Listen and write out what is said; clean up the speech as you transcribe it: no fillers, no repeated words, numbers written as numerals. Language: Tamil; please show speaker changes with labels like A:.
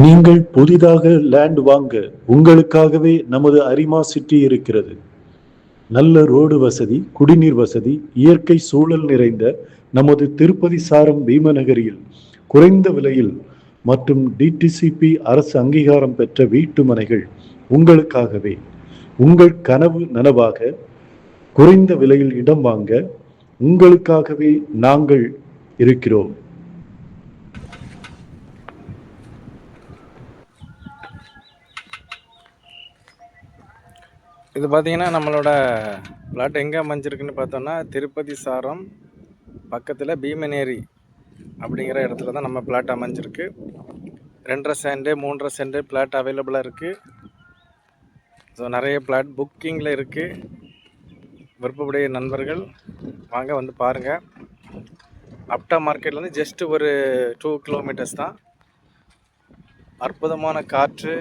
A: நீங்கள் புதிதாக லேண்ட் வாங்க உங்களுக்காகவே நமது அரிமா சிட்டி இருக்கிறது. நல்ல ரோடு வசதி, குடிநீர் வசதி, இயற்கை சூழல் நிறைந்த நமது திருப்பதி சாரம் பீமநகரில் குறைந்த விலையில் மற்றும் டிடிசிபி அரசு அங்கீகாரம் பெற்ற வீட்டு மனைகள் உங்களுக்காகவே. உங்கள் கனவு நனவாக குறைந்த விலையில் இடம் வாங்க உங்களுக்காகவே நாங்கள் இருக்கிறோம்.
B: இது பார்த்தீங்கன்னா நம்மளோட பிளாட் எங்கே அமைஞ்சிருக்குன்னு பார்த்தோன்னா திருப்பதி சாரம் பக்கத்தில் பீமநேரி அப்படிங்கிற இடத்துல தான் நம்ம பிளாட் அமைஞ்சிருக்கு. 2.5 சென்ட் 3.5 சென்ட் பிளாட் அவைலபிளாக இருக்குது. ஸோ நிறைய பிளாட் புக்கிங்கில் இருக்குது. விருப்பப்படைய நண்பர்கள் வாங்க வந்து பாருங்கள். அப்டா மார்க்கெட்லேருந்து ஜஸ்ட்டு ஒரு 2 கிலோமீட்டர்ஸ் தான். அற்புதமான காற்று,